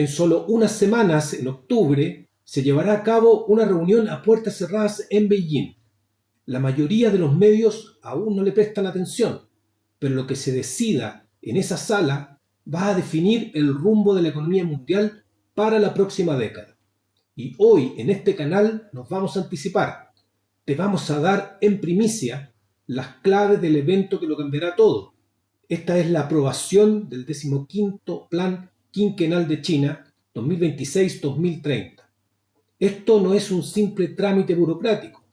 En solo unas semanas, en octubre, se llevará a cabo una reunión a puertas cerradas en Beijing. La mayoría de los medios aún no le prestan atención, pero lo que se decida en esa sala va a definir el rumbo de la economía mundial para la próxima década. Y hoy en este canal nos vamos a anticipar. Te vamos a dar en primicia las claves del evento que lo cambiará todo. Esta es la aprobación del 15º Plan Quinquenal de China 2026-2030. Esto no es un simple trámite burocrático,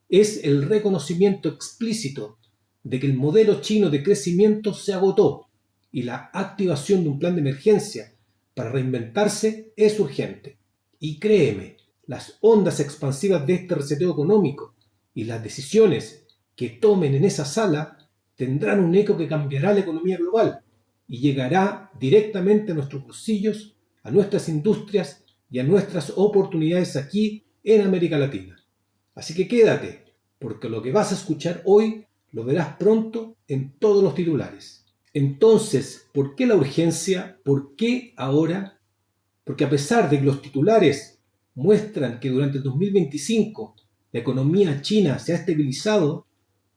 es el reconocimiento explícito de que el modelo chino de crecimiento se agotó y la activación de un plan de emergencia para reinventarse es urgente. Y créeme, las ondas expansivas de este reseteo económico y las decisiones que tomen en esa sala tendrán un eco que cambiará la economía global y llegará directamente a nuestros bolsillos, a nuestras industrias y a nuestras oportunidades aquí en América Latina. Así que quédate, porque lo que vas a escuchar hoy lo verás pronto en todos los titulares. Entonces, ¿por qué la urgencia? ¿Por qué ahora? Porque a pesar de que los titulares muestran que durante el 2025 la economía china se ha estabilizado,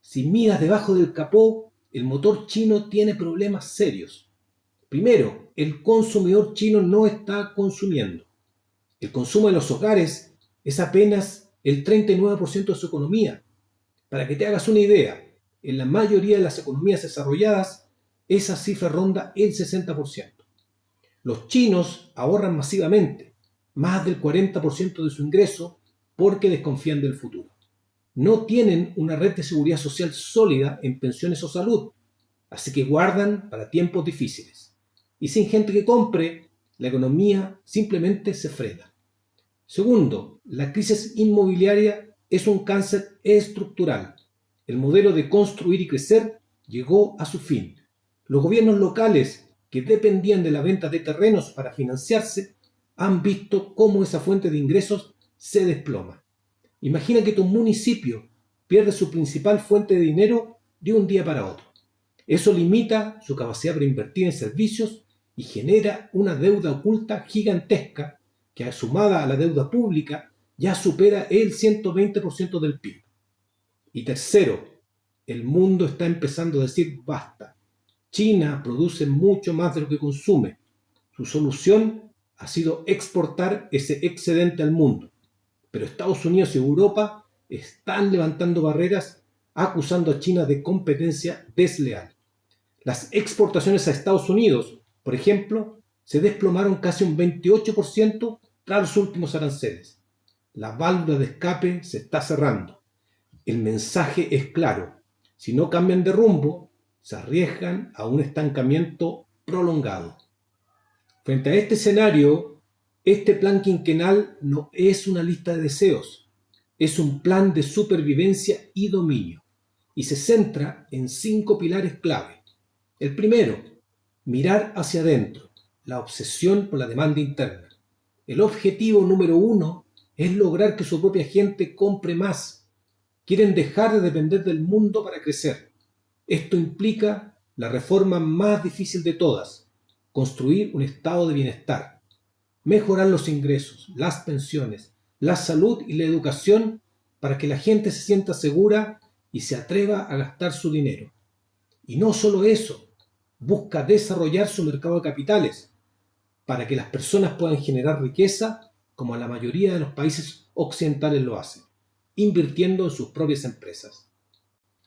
si miras debajo del capó, el motor chino tiene problemas serios. Primero, el consumidor chino no está consumiendo. El consumo de los hogares es apenas el 39% de su economía. Para que te hagas una idea, en la mayoría de las economías desarrolladas, esa cifra ronda el 60%. Los chinos ahorran masivamente, más del 40% de su ingreso, porque desconfían del futuro. No tienen una red de seguridad social sólida en pensiones o salud, así que guardan para tiempos difíciles. Y sin gente que compre, la economía simplemente se frena. Segundo, la crisis inmobiliaria es un cáncer estructural. El modelo de construir y crecer llegó a su fin. Los gobiernos locales, que dependían de la venta de terrenos para financiarse, han visto cómo esa fuente de ingresos se desploma. Imagina que tu municipio pierde su principal fuente de dinero de un día para otro. Eso limita su capacidad para invertir en servicios y genera una deuda oculta gigantesca que, sumada a la deuda pública, ya supera el 120% del PIB. Y tercero, el mundo está empezando a decir basta. China produce mucho más de lo que consume. Su solución ha sido exportar ese excedente al mundo. Pero Estados Unidos y Europa están levantando barreras acusando a China de competencia desleal. Las exportaciones a Estados Unidos, por ejemplo, se desplomaron casi un 28% tras los últimos aranceles. La válvula de escape se está cerrando. El mensaje es claro. Si no cambian de rumbo, se arriesgan a un estancamiento prolongado. Frente a este escenario, este plan quinquenal no es una lista de deseos, es un plan de supervivencia y dominio, y se centra en 5 pilares clave. El primero, mirar hacia adentro, la obsesión por la demanda interna. El objetivo número 1 es lograr que su propia gente compre más. Quieren dejar de depender del mundo para crecer. Esto implica la reforma más difícil de todas, construir un estado de bienestar, mejorar los ingresos, las pensiones, la salud y la educación para que la gente se sienta segura y se atreva a gastar su dinero. Y no solo eso, busca desarrollar su mercado de capitales para que las personas puedan generar riqueza como la mayoría de los países occidentales lo hacen, invirtiendo en sus propias empresas.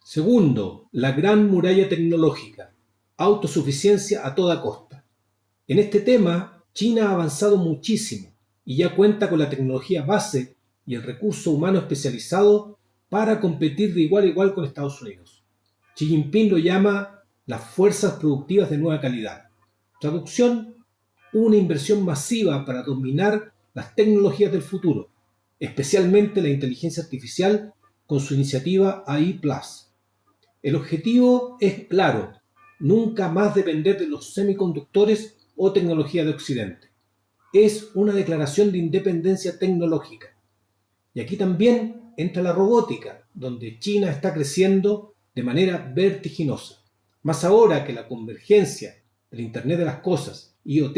Segundo, la gran muralla tecnológica, autosuficiencia a toda costa. En este tema, China ha avanzado muchísimo y ya cuenta con la tecnología base y el recurso humano especializado para competir de igual a igual con Estados Unidos. Xi Jinping lo llama las fuerzas productivas de nueva calidad. Traducción, una inversión masiva para dominar las tecnologías del futuro, especialmente la inteligencia artificial con su iniciativa AI+. El objetivo es claro, nunca más depender de los semiconductores o tecnología de Occidente. Es una declaración de independencia tecnológica. Y aquí también entra la robótica, donde China está creciendo de manera vertiginosa. Más ahora que la convergencia del Internet de las Cosas, IoT,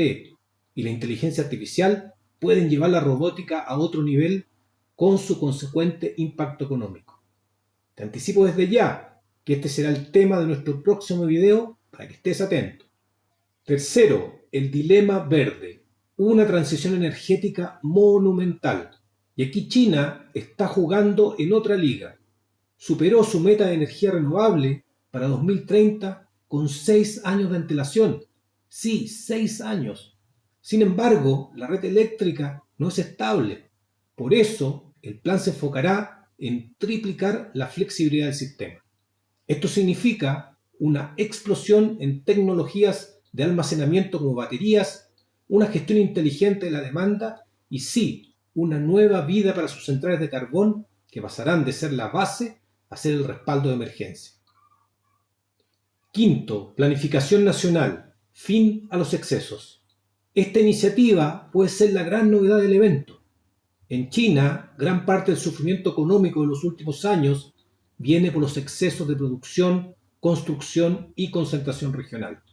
y y la inteligencia artificial pueden llevar la robótica a otro nivel con su consecuente impacto económico. Te anticipo desde ya que este será el tema de nuestro próximo video para que estés atento. Tercero, el dilema verde, una transición energética monumental. Y aquí China está jugando en otra liga. Superó su meta de energía renovable para 2030 con 6 años de antelación. Sí, 6 años. Sin embargo, la red eléctrica no es estable. Por eso, el plan se enfocará en triplicar la flexibilidad del sistema. Esto significa una explosión en tecnologías de almacenamiento como baterías, una gestión inteligente de la demanda y sí, una nueva vida para sus centrales de carbón que pasarán de ser la base a ser el respaldo de emergencia. Quinto, planificación nacional. Fin a los excesos. Esta iniciativa puede ser la gran novedad del evento. En China, gran parte del sufrimiento económico de los últimos años viene por los excesos de producción, construcción y concentración regional.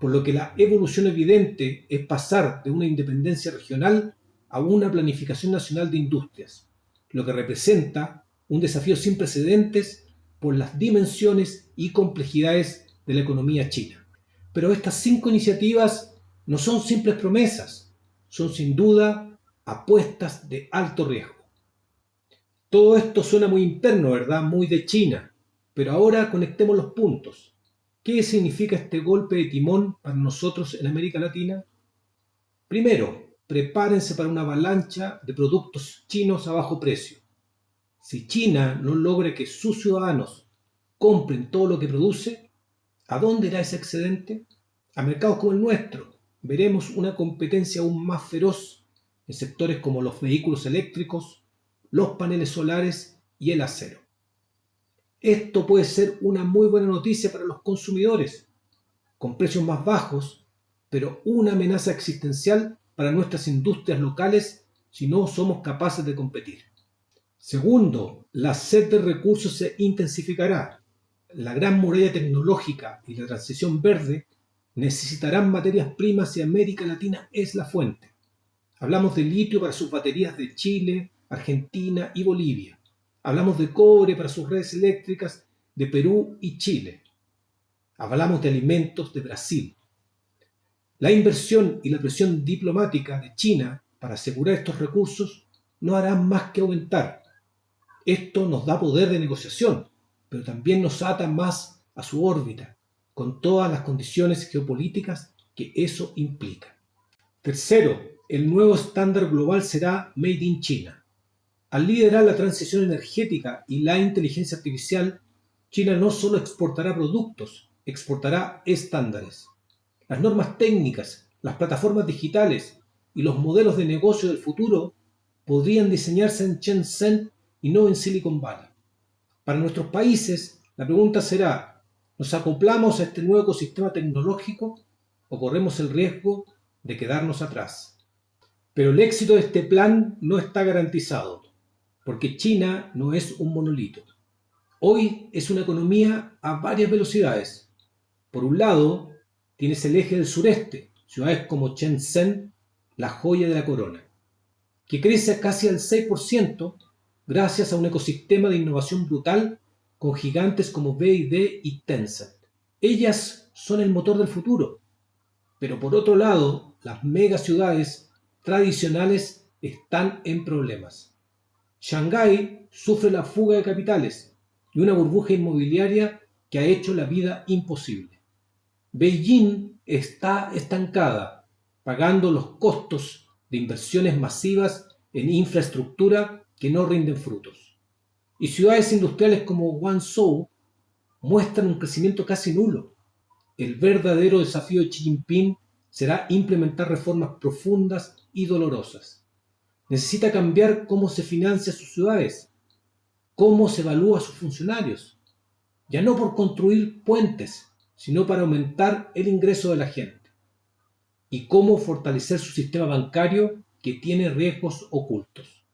Por lo que la evolución evidente es pasar de una independencia regional a una planificación nacional de industrias, lo que representa un desafío sin precedentes por las dimensiones y complejidades de la economía china. Pero estas 5 iniciativas no son simples promesas, son sin duda apuestas de alto riesgo. Todo esto suena muy interno, ¿verdad? Muy de China. Pero ahora conectemos los puntos. ¿Qué significa este golpe de timón para nosotros en América Latina? Primero, prepárense para una avalancha de productos chinos a bajo precio. Si China no logra que sus ciudadanos compren todo lo que produce, ¿a dónde irá ese excedente? A mercados como el nuestro. Veremos una competencia aún más feroz en sectores como los vehículos eléctricos, los paneles solares y el acero. Esto puede ser una muy buena noticia para los consumidores, con precios más bajos, pero una amenaza existencial para nuestras industrias locales si no somos capaces de competir. Segundo, la sed de recursos se intensificará. La gran muralla tecnológica y la transición verde necesitarán materias primas y América Latina es la fuente. Hablamos de litio para sus baterías de Chile, Argentina y Bolivia. Hablamos de cobre para sus redes eléctricas de Perú y Chile. Hablamos de alimentos de Brasil. La inversión y la presión diplomática de China para asegurar estos recursos no harán más que aumentar. Esto nos da poder de negociación, pero también nos ata más a su órbita, con todas las condiciones geopolíticas que eso implica. Tercero, el nuevo estándar global será Made in China. Al liderar la transición energética y la inteligencia artificial, China no solo exportará productos, exportará estándares. Las normas técnicas, las plataformas digitales y los modelos de negocio del futuro podrían diseñarse en Shenzhen y no en Silicon Valley. Para nuestros países, la pregunta será, ¿nos acoplamos a este nuevo ecosistema tecnológico o corremos el riesgo de quedarnos atrás? Pero el éxito de este plan no está garantizado, porque China no es un monolito. Hoy es una economía a varias velocidades. Por un lado, tienes el eje del sureste, ciudades como Shenzhen, la joya de la corona, que crece casi al 6% gracias a un ecosistema de innovación brutal con gigantes como BYD y Tencent. Ellas son el motor del futuro. Pero por otro lado, las megaciudades tradicionales están en problemas. Shanghái sufre la fuga de capitales y una burbuja inmobiliaria que ha hecho la vida imposible. Beijing está estancada, pagando los costos de inversiones masivas en infraestructura que no rinden frutos. Y ciudades industriales como Guangzhou muestran un crecimiento casi nulo. El verdadero desafío de Xi Jinping será implementar reformas profundas y dolorosas. Necesita cambiar cómo se financia sus ciudades, cómo se evalúa a sus funcionarios, ya no por construir puentes, sino para aumentar el ingreso de la gente, y cómo fortalecer su sistema bancario que tiene riesgos ocultos.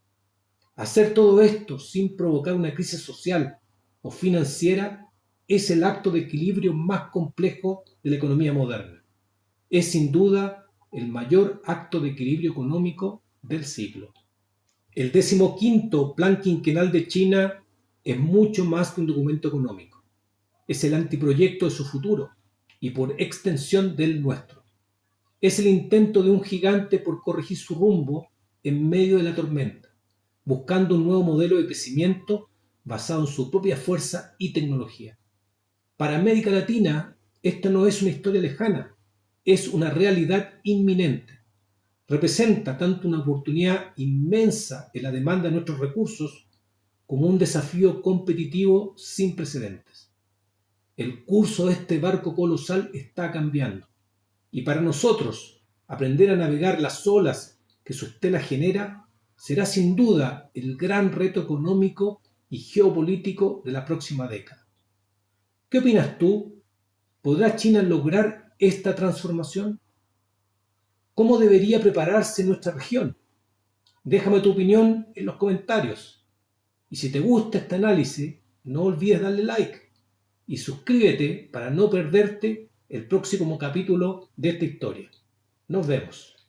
Hacer todo esto sin provocar una crisis social o financiera es el acto de equilibrio más complejo de la economía moderna. Es sin duda el mayor acto de equilibrio económico del siglo. El 15º Plan Quinquenal de China es mucho más que un documento económico. Es el anteproyecto de su futuro y por extensión del nuestro. Es el intento de un gigante por corregir su rumbo en medio de la tormenta, buscando un nuevo modelo de crecimiento basado en su propia fuerza y tecnología. Para América Latina, esta no es una historia lejana, es una realidad inminente. Representa tanto una oportunidad inmensa en la demanda de nuestros recursos como un desafío competitivo sin precedentes. El curso de este barco colosal está cambiando y para nosotros aprender a navegar las olas que su estela genera será sin duda el gran reto económico y geopolítico de la próxima década. ¿Qué opinas tú? ¿Podrá China lograr esta transformación? ¿Cómo debería prepararse nuestra región? Déjame tu opinión en los comentarios. Y si te gusta este análisis, no olvides darle like y suscríbete para no perderte el próximo capítulo de esta historia. Nos vemos.